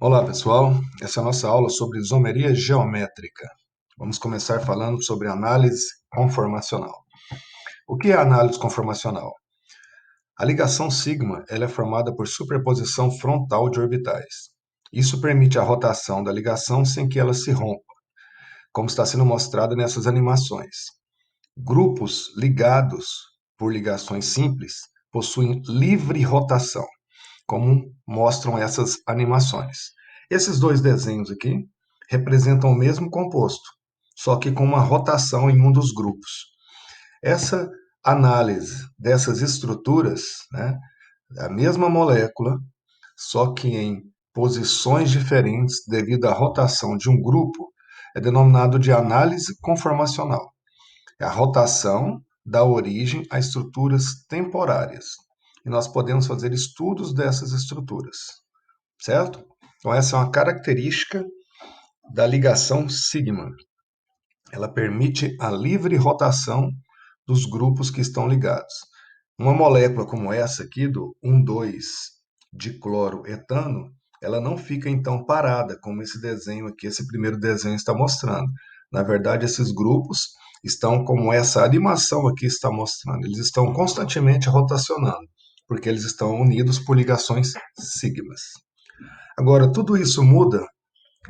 Olá, pessoal. Essa é a nossa aula sobre isomeria geométrica. Vamos começar falando sobre análise conformacional. O que é análise conformacional? A ligação sigma ela é formada por superposição frontal de orbitais. Isso permite a rotação da ligação sem que ela se rompa, como está sendo mostrado nessas animações. Grupos ligados por ligações simples possuem livre rotação, como mostram essas animações. Esses dois desenhos aqui representam o mesmo composto, só que com uma rotação em um dos grupos. Essa análise dessas estruturas, né, a mesma molécula, só que em posições diferentes devido à rotação de um grupo, é denominado de análise conformacional. A rotação dá origem a estruturas temporárias. E nós podemos fazer estudos dessas estruturas, certo? Então, essa é uma característica da ligação sigma. Ela permite a livre rotação dos grupos que estão ligados. Uma molécula como essa aqui, do 1,2-dicloroetano, ela não fica então parada, como esse desenho aqui, esse primeiro desenho está mostrando. Na verdade, esses grupos estão como essa animação aqui está mostrando. Eles estão constantemente rotacionando, porque eles estão unidos por ligações sigmas. Agora, tudo isso muda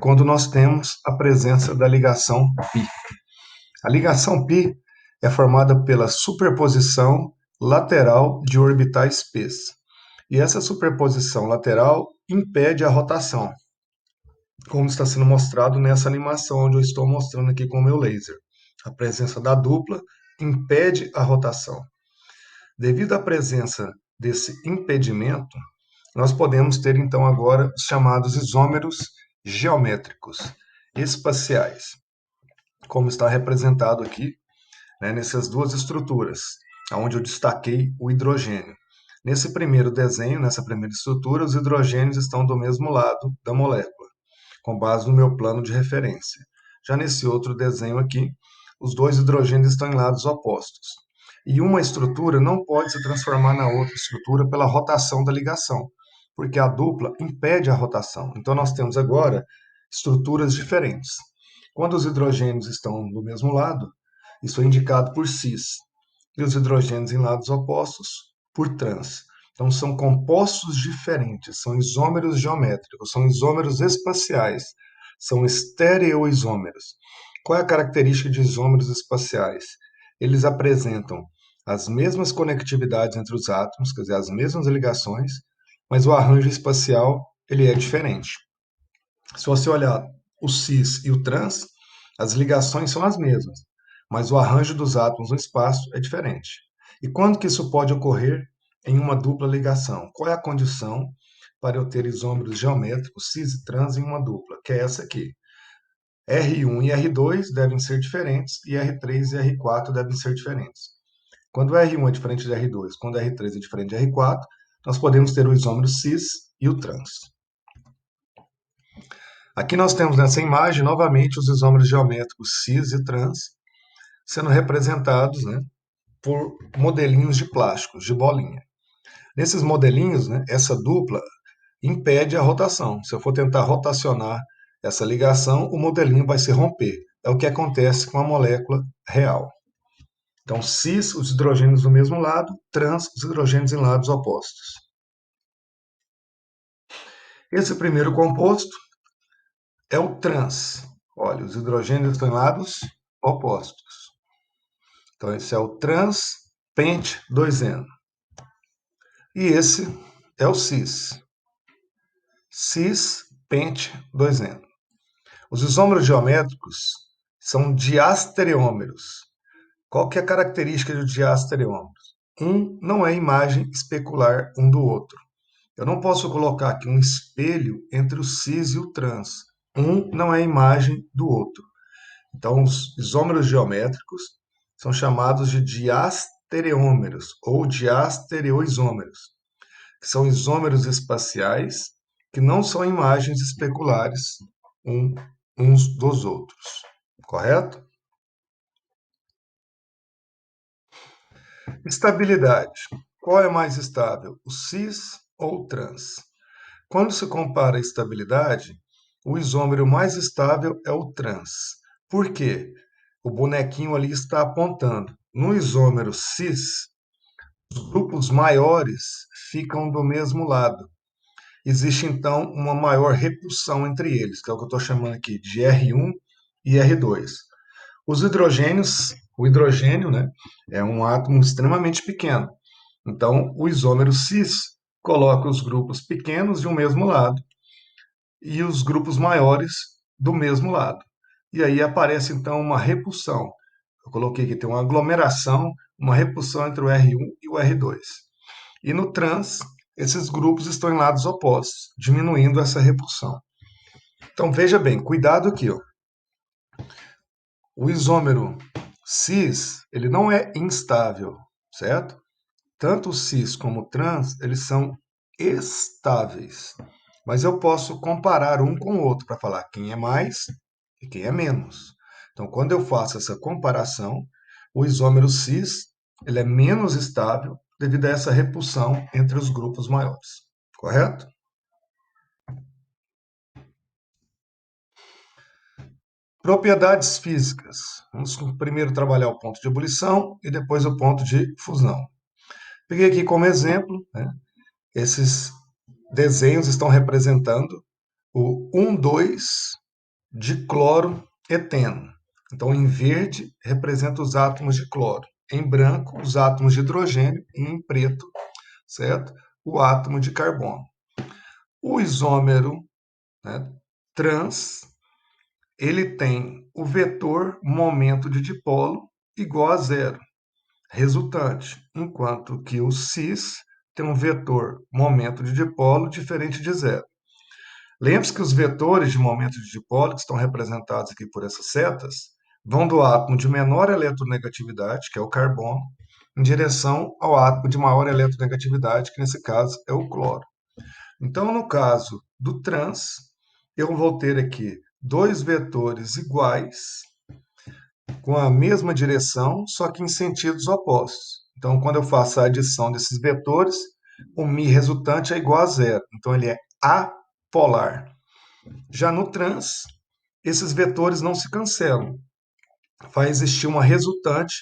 quando nós temos a presença da ligação π. A ligação π é formada pela superposição lateral de orbitais π. E essa superposição lateral impede a rotação, como está sendo mostrado nessa animação onde eu estou mostrando aqui com o meu laser. A presença da dupla impede a rotação. Devido à presença desse impedimento, nós podemos ter então agora os chamados isômeros geométricos espaciais, como está representado aqui, né, nessas duas estruturas, onde eu destaquei o hidrogênio. Nesse primeiro desenho, nessa primeira estrutura, os hidrogênios estão do mesmo lado da molécula, com base no meu plano de referência. Já nesse outro desenho aqui, os dois hidrogênios estão em lados opostos. E uma estrutura não pode se transformar na outra estrutura pela rotação da ligação, porque a dupla impede a rotação. Então nós temos agora estruturas diferentes. Quando os hidrogênios estão do mesmo lado, isso é indicado por cis, e os hidrogênios em lados opostos por trans. Então são compostos diferentes, são isômeros geométricos, são isômeros espaciais, são estereoisômeros. Qual é a característica de isômeros espaciais? Eles apresentam as mesmas conectividades entre os átomos, quer dizer, as mesmas ligações, mas o arranjo espacial ele é diferente. Se você olhar o cis e o trans, as ligações são as mesmas, mas o arranjo dos átomos no espaço é diferente. E quando que isso pode ocorrer em uma dupla ligação? Qual é a condição para eu ter isômeros geométricos cis e trans em uma dupla? Que é essa aqui. R1 e R2 devem ser diferentes e R3 e R4 devem ser diferentes. Quando R1 é diferente de R2, quando R3 é diferente de R4, nós podemos ter o isômero cis e o trans. Aqui nós temos nessa imagem novamente os isômeros geométricos cis e trans sendo representados, né, por modelinhos de plásticos, de bolinha. Nesses modelinhos, né, essa dupla impede a rotação. Se eu for tentar rotacionar essa ligação, o modelinho vai se romper. É o que acontece com a molécula real. Então, cis, os hidrogênios do mesmo lado, trans, os hidrogênios em lados opostos. Esse primeiro composto é o trans. Olha, os hidrogênios estão em lados opostos. Então, esse é o trans pente 2N. E esse é o cis. Cis pente 2N. Os isômeros geométricos são diastereômeros. Qual que é a característica de diastereômeros? Um não é imagem especular um do outro. Eu não posso colocar aqui um espelho entre o cis e o trans. Um não é imagem do outro. Então, os isômeros geométricos são chamados de diastereômeros ou diastereoisômeros, que são isômeros espaciais que não são imagens especulares uns dos outros. Correto? Estabilidade. Qual é mais estável, o cis ou o trans? Quando se compara a estabilidade, o isômero mais estável é o trans. Por quê? O bonequinho ali está apontando. No isômero cis, os grupos maiores ficam do mesmo lado. Existe então uma maior repulsão entre eles, que é o que eu estou chamando aqui de R1 e R2. Os hidrogênios, o hidrogênio, né, é um átomo extremamente pequeno. Então, o isômero cis coloca os grupos pequenos de um mesmo lado e os grupos maiores do mesmo lado. E aí aparece então uma repulsão. Eu coloquei aqui, tem uma aglomeração, uma repulsão entre o R1 e o R2. E no trans, esses grupos estão em lados opostos, diminuindo essa repulsão. Então veja bem, cuidado aqui, ó. O isômero cis, ele não é instável, certo? Tanto o cis como o trans, eles são estáveis. Mas eu posso comparar um com o outro para falar quem é mais e quem é menos. Então, quando eu faço essa comparação, o isômero cis, ele é menos estável devido a essa repulsão entre os grupos maiores. Correto? Propriedades físicas. Vamos primeiro trabalhar o ponto de ebulição e depois o ponto de fusão. Peguei aqui como exemplo, né, esses desenhos estão representando o 1,2 de cloro eteno. Então, em verde representa os átomos de cloro, em branco os átomos de hidrogênio e em preto, certo? O átomo de carbono. O isômero, né, trans, ele tem o vetor momento de dipolo igual a zero, resultante, enquanto que o cis tem um vetor momento de dipolo diferente de zero. Lembre-se que os vetores de momento de dipolo, que estão representados aqui por essas setas, vão do átomo de menor eletronegatividade, que é o carbono, em direção ao átomo de maior eletronegatividade, que nesse caso é o cloro. Então, no caso do trans, eu vou ter aqui dois vetores iguais, com a mesma direção, só que em sentidos opostos. Então, quando eu faço a adição desses vetores, o μ resultante é igual a zero. Então, ele é apolar. Já no trans, esses vetores não se cancelam. Vai existir uma resultante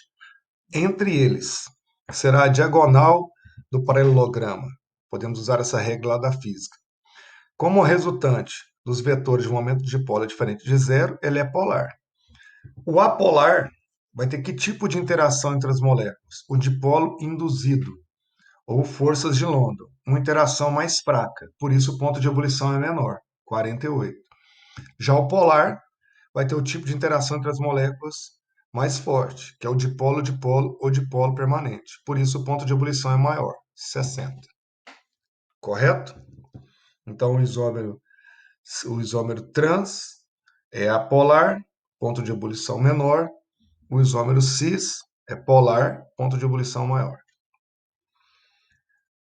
entre eles. Será a diagonal do paralelograma. Podemos usar essa regra lá da física. Como a resultante dos vetores de momento de dipolo é diferente de zero, ele é polar. O apolar vai ter que tipo de interação entre as moléculas? O dipolo induzido, ou forças de London. Uma interação mais fraca, por isso o ponto de ebulição é menor, 48. Já o polar vai ter o tipo de interação entre as moléculas mais forte, que é o dipolo-dipolo ou dipolo permanente. Por isso o ponto de ebulição é maior, 60. Correto? Então o isômero trans é apolar, ponto de ebulição menor. O isômero cis é polar, ponto de ebulição maior.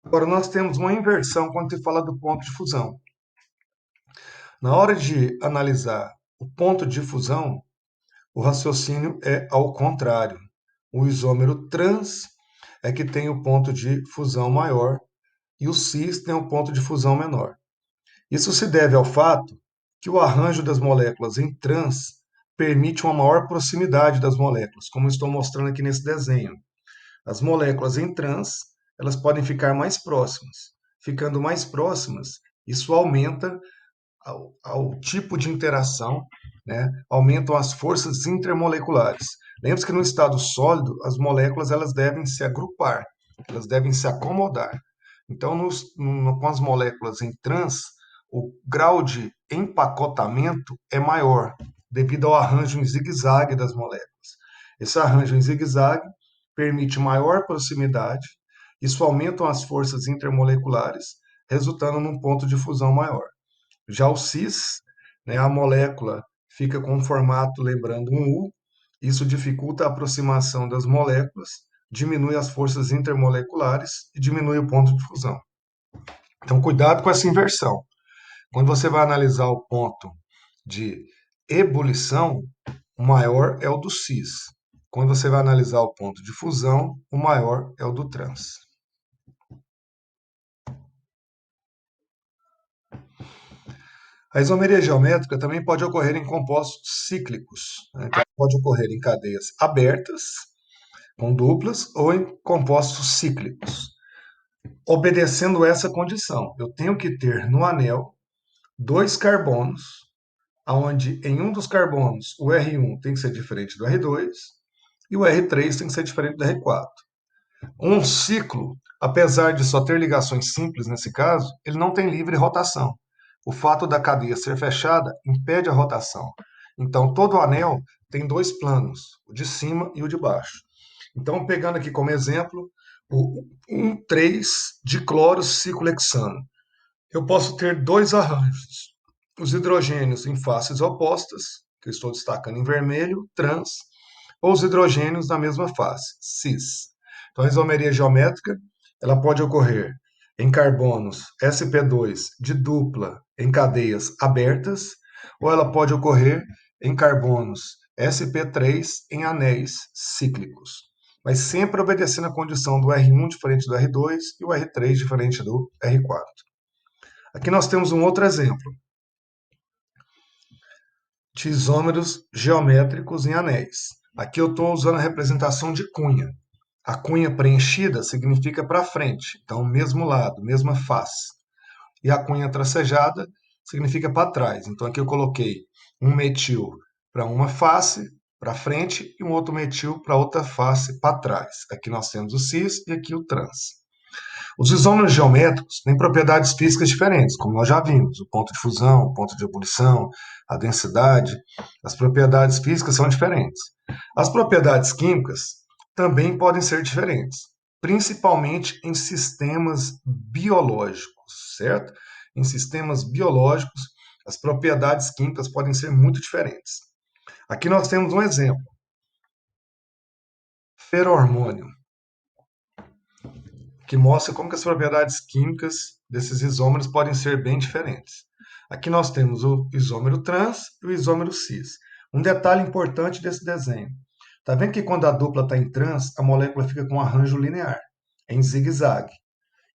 Agora nós temos uma inversão quando se fala do ponto de fusão. Na hora de analisar o ponto de fusão, o raciocínio é ao contrário. O isômero trans é que tem o ponto de fusão maior e o cis tem o ponto de fusão menor. Isso se deve ao fato que o arranjo das moléculas em trans permite uma maior proximidade das moléculas, como estou mostrando aqui nesse desenho. As moléculas em trans, elas podem ficar mais próximas. Ficando mais próximas, isso aumenta ao tipo de interação, né, aumentam as forças intermoleculares. Lembre-se que no estado sólido, as moléculas elas devem se agrupar, elas devem se acomodar. Então, com as moléculas em trans, o grau de empacotamento é maior, devido ao arranjo em zigue-zague das moléculas. Esse arranjo em zigue-zague permite maior proximidade, isso aumenta as forças intermoleculares, resultando num ponto de fusão maior. Já o cis, né, a molécula fica com um formato lembrando um U, isso dificulta a aproximação das moléculas, diminui as forças intermoleculares e diminui o ponto de fusão. Então, cuidado com essa inversão. Quando você vai analisar o ponto de ebulição, o maior é o do cis. Quando você vai analisar o ponto de fusão, o maior é o do trans. A isomeria geométrica também pode ocorrer em compostos cíclicos, né? Então, pode ocorrer em cadeias abertas, com duplas, ou em compostos cíclicos. Obedecendo essa condição, eu tenho que ter no anel dois carbonos, onde em um dos carbonos o R1 tem que ser diferente do R2 e o R3 tem que ser diferente do R4. Um ciclo, apesar de só ter ligações simples nesse caso, ele não tem livre rotação. O fato da cadeia ser fechada impede a rotação. Então, todo o anel tem dois planos, o de cima e o de baixo. Então, pegando aqui como exemplo, o 1,3 de cloro ciclohexano. Eu posso ter dois arranjos. Os hidrogênios em faces opostas, que eu estou destacando em vermelho, trans, ou os hidrogênios na mesma face, cis. Então, a isomeria geométrica ela pode ocorrer em carbonos sp2 de dupla em cadeias abertas, ou ela pode ocorrer em carbonos sp3 em anéis cíclicos, mas sempre obedecendo a condição do R1 diferente do R2 e o R3 diferente do R4. Aqui nós temos um outro exemplo de isômeros geométricos em anéis. Aqui eu estou usando a representação de cunha. A cunha preenchida significa para frente, então mesmo lado, mesma face. E a cunha tracejada significa para trás. Então aqui eu coloquei um metil para uma face, para frente, e um outro metil para outra face, para trás. Aqui nós temos o cis e aqui o trans. Os isômeros geométricos têm propriedades físicas diferentes, como nós já vimos, o ponto de fusão, o ponto de ebulição, a densidade, as propriedades físicas são diferentes. As propriedades químicas também podem ser diferentes, principalmente em sistemas biológicos, certo? Em sistemas biológicos, as propriedades químicas podem ser muito diferentes. Aqui nós temos um exemplo: ferrohormônio, que mostra como que as propriedades químicas desses isômeros podem ser bem diferentes. Aqui nós temos o isômero trans e o isômero cis. Um detalhe importante desse desenho. Está vendo que quando a dupla está em trans, a molécula fica com um arranjo linear, em zigue-zague.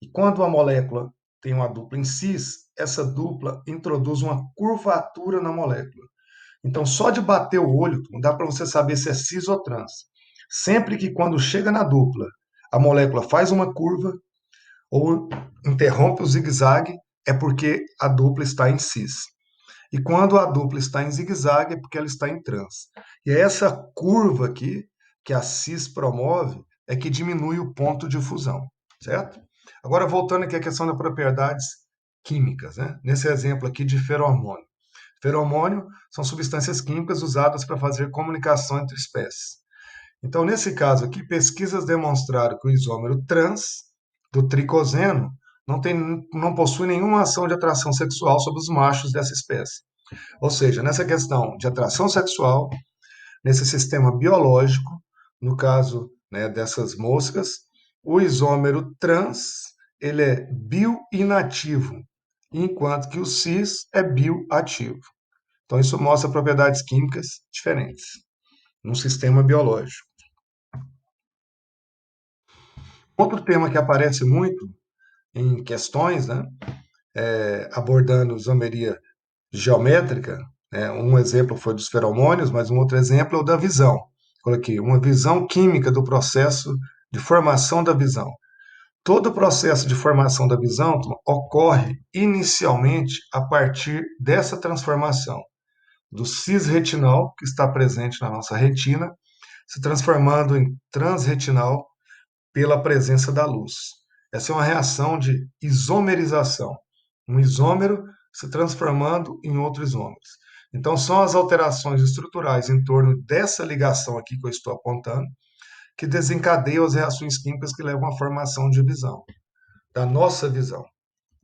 E quando a molécula tem uma dupla em cis, essa dupla introduz uma curvatura na molécula. Então, só de bater o olho, dá para você saber se é cis ou trans. Sempre que quando chega na dupla, a molécula faz uma curva, ou interrompe o zigue-zague, é porque a dupla está em cis. E quando a dupla está em zigue-zague, é porque ela está em trans. E é essa curva aqui, que a cis promove, é que diminui o ponto de fusão, certo? Agora, voltando aqui à questão das propriedades químicas, né? Nesse exemplo aqui de feromônio. Feromônio são substâncias químicas usadas para fazer comunicação entre espécies. Então, nesse caso aqui, pesquisas demonstraram que o isômero trans do tricoseno não possui nenhuma ação de atração sexual sobre os machos dessa espécie. Ou seja, nessa questão de atração sexual, nesse sistema biológico, no caso, né, dessas moscas, o isômero trans ele é bioinativo, enquanto que o cis é bioativo. Então, isso mostra propriedades químicas diferentes num sistema biológico. Outro tema que aparece muito em questões, né, abordando isomeria geométrica, né, um exemplo foi dos feromônios, mas um outro exemplo é o da visão. Coloquei uma visão química do processo de formação da visão. Todo o processo de formação da visão ocorre inicialmente a partir dessa transformação do cisretinal, que está presente na nossa retina, se transformando em transretinal pela presença da luz. Essa é uma reação de isomerização. Um isômero se transformando em outro isômero. Então, são as alterações estruturais em torno dessa ligação aqui que eu estou apontando que desencadeiam as reações químicas que levam à formação de visão, da nossa visão,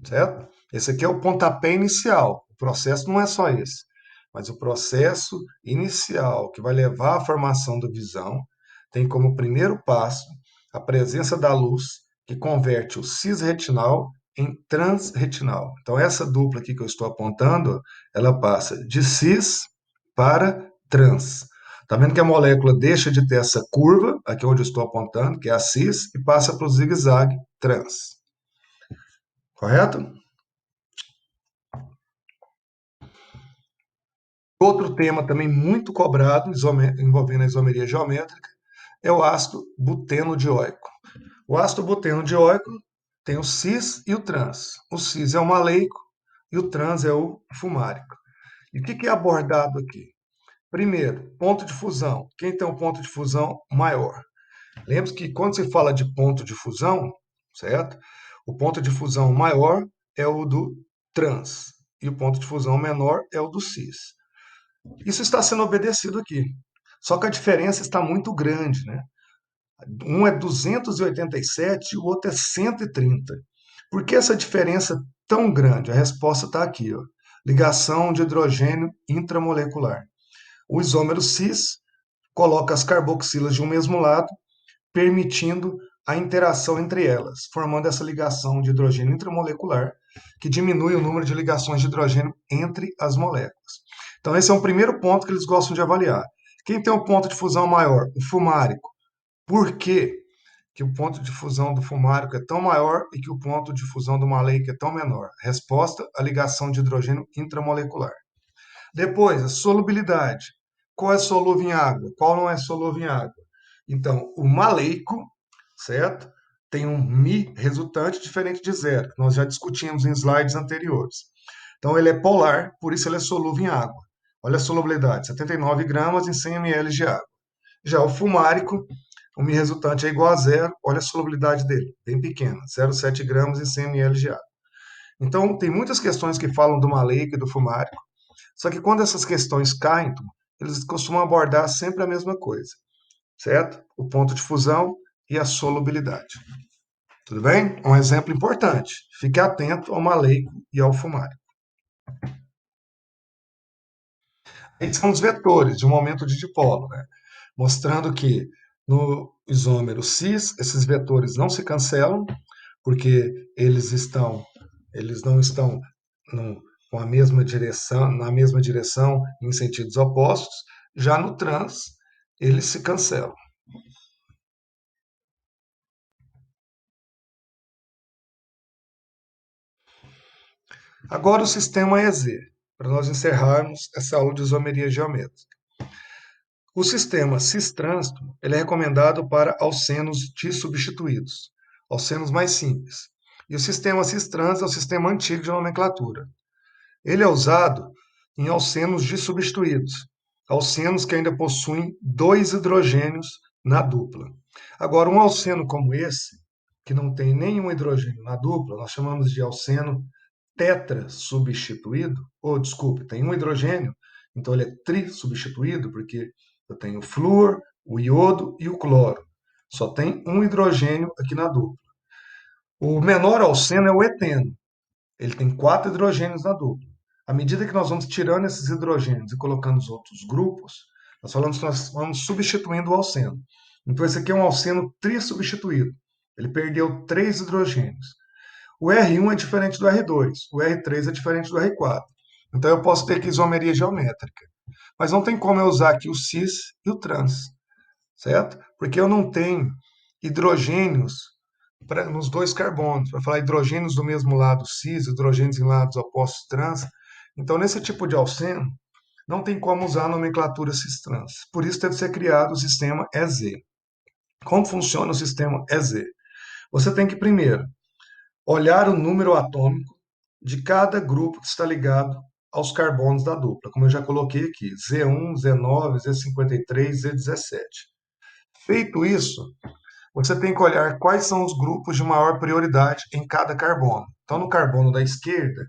certo? Esse aqui é o pontapé inicial. O processo não é só esse, mas o processo inicial que vai levar à formação da visão tem como primeiro passo a presença da luz que converte o cisretinal em transretinal. Então essa dupla aqui que eu estou apontando, ela passa de cis para trans. Está vendo que a molécula deixa de ter essa curva, aqui onde eu estou apontando, que é a cis, e passa para o zigue-zague trans. Correto? Outro tema também muito cobrado, envolvendo a isomeria geométrica, é o ácido butenodioico. O ácido butenodioico tem o cis e o trans. O cis é o maleico e o trans é o fumárico. E o que é abordado aqui? Primeiro, ponto de fusão. Quem tem um ponto de fusão maior? Lembre-se que quando se fala de ponto de fusão, certo? O ponto de fusão maior é o do trans e o ponto de fusão menor é o do cis. Isso está sendo obedecido aqui. Só que a diferença está muito grande, né? Um é 287 e o outro é 130. Por que essa diferença tão grande? A resposta está aqui, ó. Ligação de hidrogênio intramolecular. O isômero cis coloca as carboxilas de um mesmo lado, permitindo a interação entre elas, formando essa ligação de hidrogênio intramolecular, que diminui o número de ligações de hidrogênio entre as moléculas. Então, esse é um primeiro ponto que eles gostam de avaliar. Quem tem um ponto de fusão maior? O fumárico. Por quê que o ponto de fusão do fumárico é tão maior e que o ponto de fusão do maleico é tão menor? Resposta: a ligação de hidrogênio intramolecular. Depois, a solubilidade. Qual é solúvel em água? Qual não é solúvel em água? Então, o maleico, certo? Tem um Mi resultante diferente de zero, que nós já discutimos em slides anteriores. Então, ele é polar, por isso ele é solúvel em água. Olha a solubilidade, 79 gramas em 100 ml de água. Já o fumárico, o Mi resultante é igual a zero, olha a solubilidade dele, bem pequena, 0,7 gramas em 100 ml de água. Então, tem muitas questões que falam do maleico e do fumárico, só que quando essas questões caem, eles costumam abordar sempre a mesma coisa, certo? O ponto de fusão e a solubilidade. Tudo bem? Um exemplo importante. Fique atento ao maleico e ao fumárico. Esses são os vetores de um momento de dipolo, né? Mostrando que no isômero cis, esses vetores não se cancelam, porque eles não estão com a mesma direção, na mesma direção, em sentidos opostos. Já no trans, eles se cancelam. Agora o sistema EZ, para nós encerrarmos essa aula de isomeria geométrica. O sistema cis-trânsito ele é recomendado para alcenos dissubstituídos, alcenos mais simples. E o sistema cis-trans é o sistema antigo de nomenclatura. Ele é usado em alcenos dissubstituídos, alcenos que ainda possuem dois hidrogênios na dupla. Agora, um alceno como esse, que não tem nenhum hidrogênio na dupla, nós chamamos de alceno tetrasubstituído, ou desculpe, tem um hidrogênio, então ele é trisubstituído, porque eu tenho o flúor, o iodo e o cloro. Só tem um hidrogênio aqui na dupla. O menor alceno é o eteno. Ele tem quatro hidrogênios na dupla. À medida que nós vamos tirando esses hidrogênios e colocando os outros grupos, nós falamos que nós vamos substituindo o alceno. Então, esse aqui é um alceno trisubstituído. Ele perdeu três hidrogênios. O R1 é diferente do R2, o R3 é diferente do R4. Então, eu posso ter aqui isomeria geométrica. Mas não tem como eu usar aqui o cis e o trans, certo? Porque eu não tenho hidrogênios nos dois carbonos. Vai falar hidrogênios do mesmo lado cis, hidrogênios em lados opostos trans. Então, nesse tipo de alceno, não tem como usar a nomenclatura cis-trans. Por isso, deve ser criado o sistema EZ. Como funciona o sistema EZ? Você tem que, primeiro, olhar o número atômico de cada grupo que está ligado aos carbonos da dupla, como eu já coloquei aqui, Z1, Z9, Z53, Z17. Feito isso, você tem que olhar quais são os grupos de maior prioridade em cada carbono. Então, no carbono da esquerda,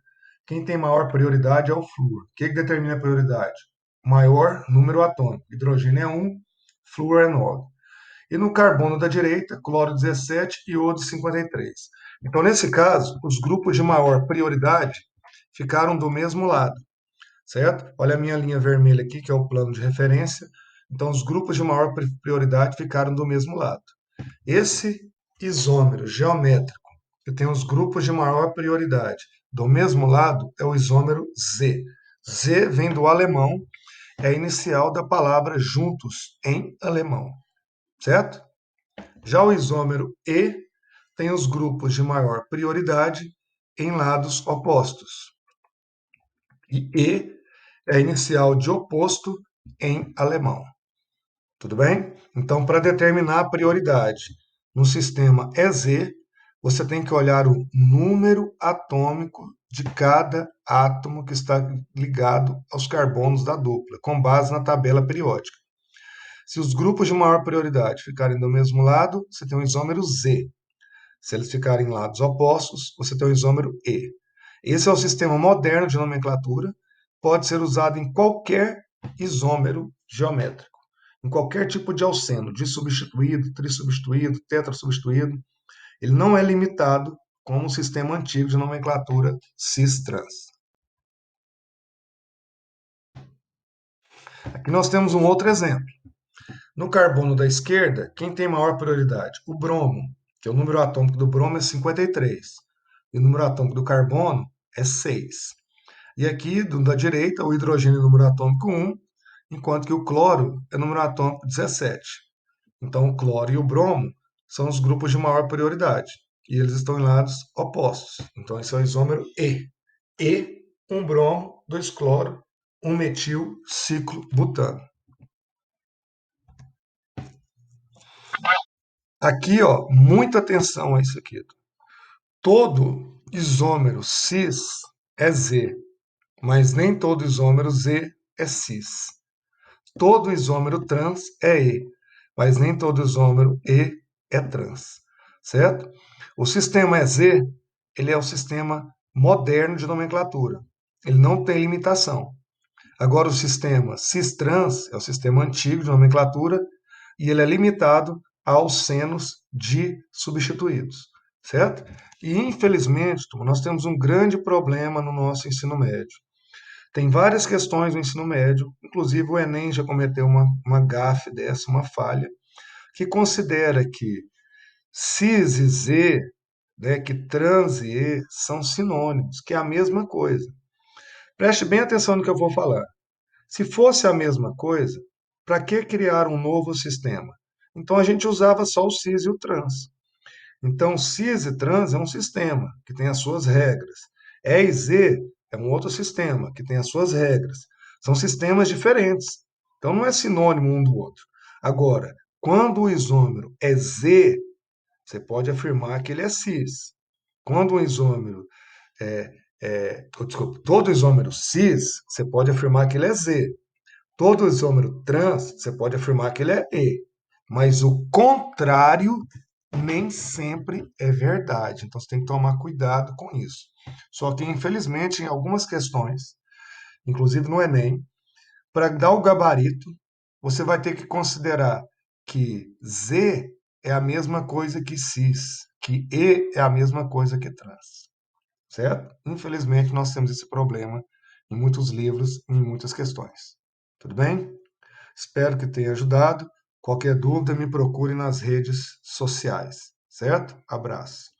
quem tem maior prioridade é o flúor. O que determina a prioridade? Maior número atômico. Hidrogênio é 1, flúor é 9. E no carbono da direita, cloro 17 e iodo 53. Então, nesse caso, os grupos de maior prioridade ficaram do mesmo lado, certo? Olha a minha linha vermelha aqui, que é o plano de referência. Então, os grupos de maior prioridade ficaram do mesmo lado. Esse isômero geométrico, que tem os grupos de maior prioridade, do mesmo lado é o isômero Z. Z vem do alemão, é a inicial da palavra juntos em alemão, certo? Já o isômero E tem os grupos de maior prioridade em lados opostos. E é a inicial de oposto em alemão. Tudo bem? Então, para determinar a prioridade no sistema EZ, você tem que olhar o número atômico de cada átomo que está ligado aos carbonos da dupla, com base na tabela periódica. Se os grupos de maior prioridade ficarem do mesmo lado, você tem o isômero Z. Se eles ficarem em lados opostos, você tem o isômero E. Esse é o sistema moderno de nomenclatura, pode ser usado em qualquer isômero geométrico, em qualquer tipo de alceno, disubstituído, trissubstituído, tetrasubstituído. Ele não é limitado como o sistema antigo de nomenclatura cis-trans. Aqui nós temos um outro exemplo. No carbono da esquerda, quem tem maior prioridade? O bromo, que é o número atômico do bromo é 53, e o número atômico do carbono é 6. E aqui, da direita, o hidrogênio é número atômico 1, enquanto que o cloro é número atômico 17. Então, o cloro e o bromo são os grupos de maior prioridade, e eles estão em lados opostos. Então, esse é o isômero E. E, um bromo, 2 cloro, 1 metil, ciclo butano. Aqui, ó, muita atenção a isso aqui. Todo isômero cis é Z, mas nem todo isômero Z é cis. Todo isômero trans é E, mas nem todo isômero E é trans, certo? O sistema EZ, ele é o sistema moderno de nomenclatura. Ele não tem limitação. Agora, o sistema cis-trans é o sistema antigo de nomenclatura e ele é limitado aos senos de substituídos, certo? E, infelizmente, nós temos um grande problema no nosso ensino médio. Tem várias questões no ensino médio, inclusive o Enem já cometeu uma gafe dessa, uma falha, que considera que cis e z, né, que trans e e são sinônimos, que é a mesma coisa. Preste bem atenção no que eu vou falar. Se fosse a mesma coisa, para que criar um novo sistema? Então a gente usava só o cis e o trans. Então, cis e trans é um sistema que tem as suas regras. E e Z é um outro sistema que tem as suas regras. São sistemas diferentes. Então, não é sinônimo um do outro. Agora, quando o isômero é Z, você pode afirmar que ele é cis. Quando o isômero desculpa, todo isômero cis, você pode afirmar que ele é Z. Todo isômero trans, você pode afirmar que ele é E. Mas o contrário nem sempre é verdade. Então você tem que tomar cuidado com isso. Só que, infelizmente, em algumas questões, inclusive no Enem, para dar o gabarito, você vai ter que considerar que Z é a mesma coisa que cis, que E é a mesma coisa que trans. Certo? Infelizmente, nós temos esse problema em muitos livros e em muitas questões. Tudo bem? Espero que tenha ajudado. Qualquer dúvida, me procure nas redes sociais. Certo? Abraço.